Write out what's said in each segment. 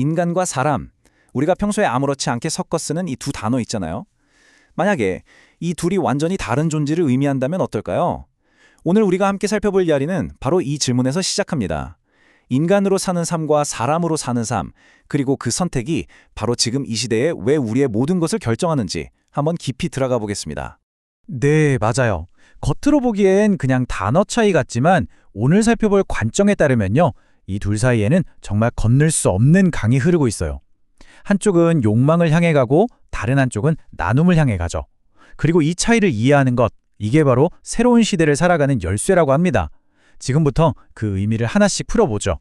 인간과 사람, 우리가 평소에 아무렇지 않게 섞어 쓰는 이 두 단어 있잖아요. 만약에 이 둘이 완전히 다른 존재를 의미한다면 어떨까요? 오늘 우리가 함께 살펴볼 이야기는 바로 이 질문에서 시작합니다. 인간으로 사는 삶과 사람으로 사는 삶, 그리고 그 선택이 바로 지금 이 시대에 왜 우리의 모든 것을 결정하는지 한번 깊이 들어가 보겠습니다. 네, 맞아요. 겉으로 보기엔 그냥 단어 차이 같지만 오늘 살펴볼 관점에 따르면요. 이 둘 사이에는 정말 건널 수 없는 강이 흐르고 있어요. 한쪽은 욕망을 향해 가고 다른 한쪽은 나눔을 향해 가죠. 그리고 이 차이를 이해하는 것, 이게 바로 새로운 시대를 살아가는 열쇠라고 합니다. 지금부터 그 의미를 하나씩 풀어보죠.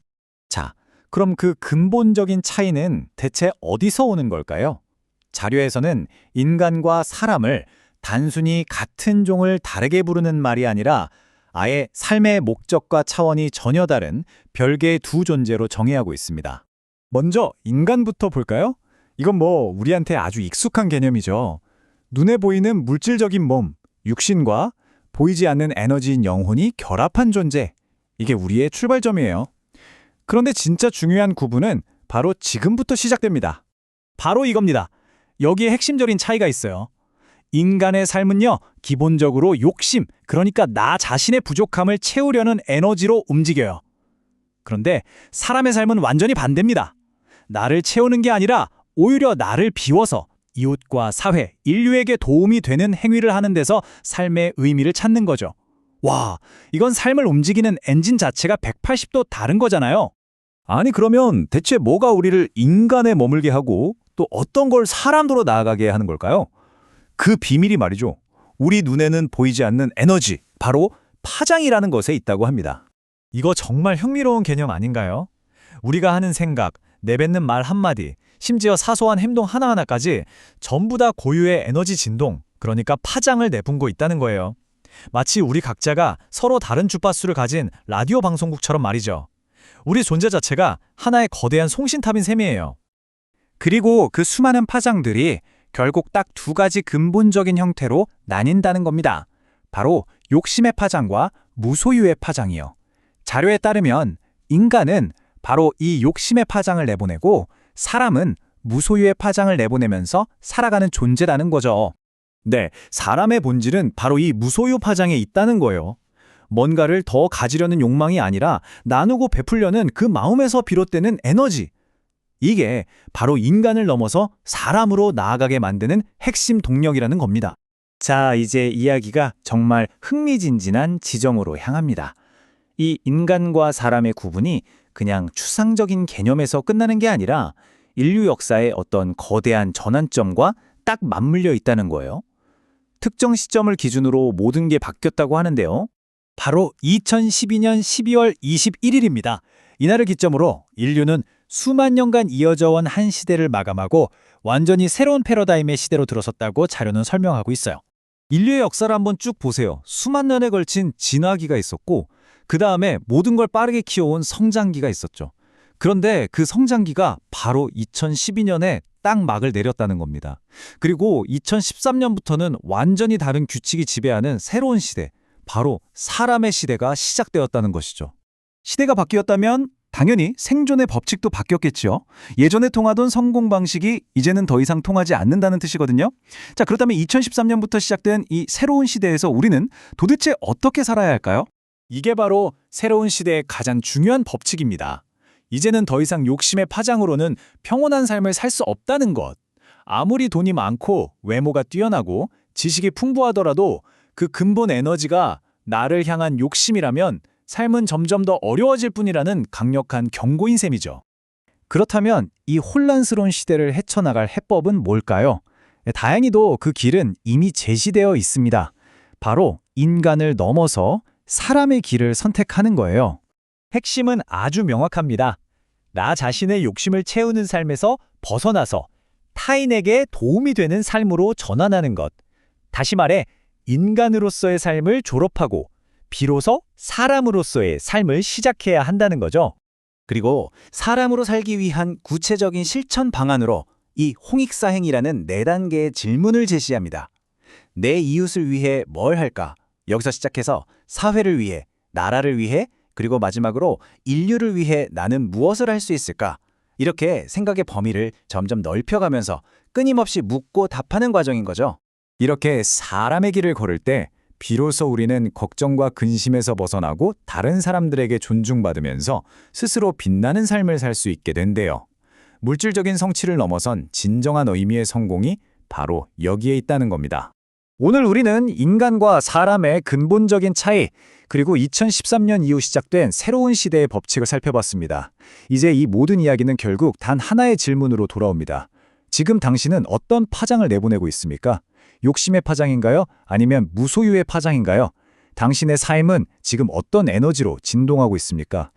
자, 그럼 그 근본적인 차이는 대체 어디서 오는 걸까요? 자료에서는 인간과 사람을 단순히 같은 종을 다르게 부르는 말이 아니라 아예 삶의 목적과 차원이 전혀 다른 별개의 두 존재로 정의하고 있습니다. 먼저 인간부터 볼까요? 이건 우리한테 아주 익숙한 개념이죠. 눈에 보이는 물질적인 몸, 육신과 보이지 않는 에너지인 영혼이 결합한 존재. 이게 우리의 출발점이에요. 그런데 진짜 중요한 구분은 바로 지금부터 시작됩니다. 바로 이겁니다. 여기에 핵심적인 차이가 있어요. 인간의 삶은요, 기본적으로 욕심, 그러니까 나 자신의 부족함을 채우려는 에너지로 움직여요. 그런데 사람의 삶은 완전히 반대입니다. 나를 채우는 게 아니라 오히려 나를 비워서 이웃과 사회, 인류에게 도움이 되는 행위를 하는 데서 삶의 의미를 찾는 거죠. 와, 이건 삶을 움직이는 엔진 자체가 180도 다른 거잖아요. 아니 그러면 대체 뭐가 우리를 인간에 머물게 하고 또 어떤 걸 사람으로 나아가게 하는 걸까요? 그 비밀이 말이죠. 우리 눈에는 보이지 않는 에너지, 바로 파장이라는 것에 있다고 합니다. 이거 정말 흥미로운 개념 아닌가요? 우리가 하는 생각, 내뱉는 말 한마디, 심지어 사소한 행동 하나하나까지 전부 다 고유의 에너지 진동, 그러니까 파장을 내뿜고 있다는 거예요. 마치 우리 각자가 서로 다른 주파수를 가진 라디오 방송국처럼 말이죠. 우리 존재 자체가 하나의 거대한 송신탑인 셈이에요. 그리고 그 수많은 파장들이 결국 딱 두 가지 근본적인 형태로 나뉜다는 겁니다. 바로 욕심의 파장과 무소유의 파장이요. 자료에 따르면 인간은 바로 이 욕심의 파장을 내보내고 사람은 무소유의 파장을 내보내면서 살아가는 존재라는 거죠. 네, 사람의 본질은 바로 이 무소유 파장에 있다는 거예요. 뭔가를 더 가지려는 욕망이 아니라 나누고 베풀려는 그 마음에서 비롯되는 에너지. 이게 바로 인간을 넘어서 사람으로 나아가게 만드는 핵심 동력이라는 겁니다. 자, 이제 이야기가 정말 흥미진진한 지점으로 향합니다. 이 인간과 사람의 구분이 그냥 추상적인 개념에서 끝나는 게 아니라 인류 역사의 어떤 거대한 전환점과 딱 맞물려 있다는 거예요. 특정 시점을 기준으로 모든 게 바뀌었다고 하는데요. 바로 2012년 12월 21일입니다. 이날을 기점으로 인류는 수만 년간 이어져 온 한 시대를 마감하고 완전히 새로운 패러다임의 시대로 들어섰다고 자료는 설명하고 있어요. 인류의 역사를 한번 쭉 보세요. 수만 년에 걸친 진화기가 있었고 그 다음에 모든 걸 빠르게 키워온 성장기가 있었죠. 그런데 그 성장기가 바로 2012년에 딱 막을 내렸다는 겁니다. 그리고 2013년부터는 완전히 다른 규칙이 지배하는 새로운 시대, 바로 사람의 시대가 시작되었다는 것이죠. 시대가 바뀌었다면 당연히 생존의 법칙도 바뀌었겠지요. 예전에 통하던 성공 방식이 이제는 더 이상 통하지 않는다는 뜻이거든요. 자, 그렇다면 2013년부터 시작된 이 새로운 시대에서 우리는 도대체 어떻게 살아야 할까요? 이게 바로 새로운 시대의 가장 중요한 법칙입니다. 이제는 더 이상 욕심의 파장으로는 평온한 삶을 살 수 없다는 것. 아무리 돈이 많고 외모가 뛰어나고 지식이 풍부하더라도 그 근본 에너지가 나를 향한 욕심이라면 삶은 점점 더 어려워질 뿐이라는 강력한 경고인 셈이죠. 그렇다면 이 혼란스러운 시대를 헤쳐나갈 해법은 뭘까요? 다행히도 그 길은 이미 제시되어 있습니다. 바로 인간을 넘어서 사람의 길을 선택하는 거예요. 핵심은 아주 명확합니다. 나 자신의 욕심을 채우는 삶에서 벗어나서 타인에게 도움이 되는 삶으로 전환하는 것. 다시 말해 인간으로서의 삶을 졸업하고 비로소 사람으로서의 삶을 시작해야 한다는 거죠. 그리고 사람으로 살기 위한 구체적인 실천 방안으로 이 홍익사행이라는 4단계의 질문을 제시합니다. 내 이웃을 위해 뭘 할까? 여기서 시작해서 사회를 위해, 나라를 위해, 그리고 마지막으로 인류를 위해 나는 무엇을 할 수 있을까? 이렇게 생각의 범위를 점점 넓혀가면서 끊임없이 묻고 답하는 과정인 거죠. 이렇게 사람의 길을 걸을 때 비로소 우리는 걱정과 근심에서 벗어나고 다른 사람들에게 존중받으면서 스스로 빛나는 삶을 살 수 있게 된대요. 물질적인 성취를 넘어선 진정한 의미의 성공이 바로 여기에 있다는 겁니다. 오늘 우리는 인간과 사람의 근본적인 차이, 그리고 2013년 이후 시작된 새로운 시대의 법칙을 살펴봤습니다. 이제 이 모든 이야기는 결국 단 하나의 질문으로 돌아옵니다. 지금 당신은 어떤 파장을 내보내고 있습니까? 욕심의 파장인가요? 아니면 무소유의 파장인가요? 당신의 삶은 지금 어떤 에너지로 진동하고 있습니까?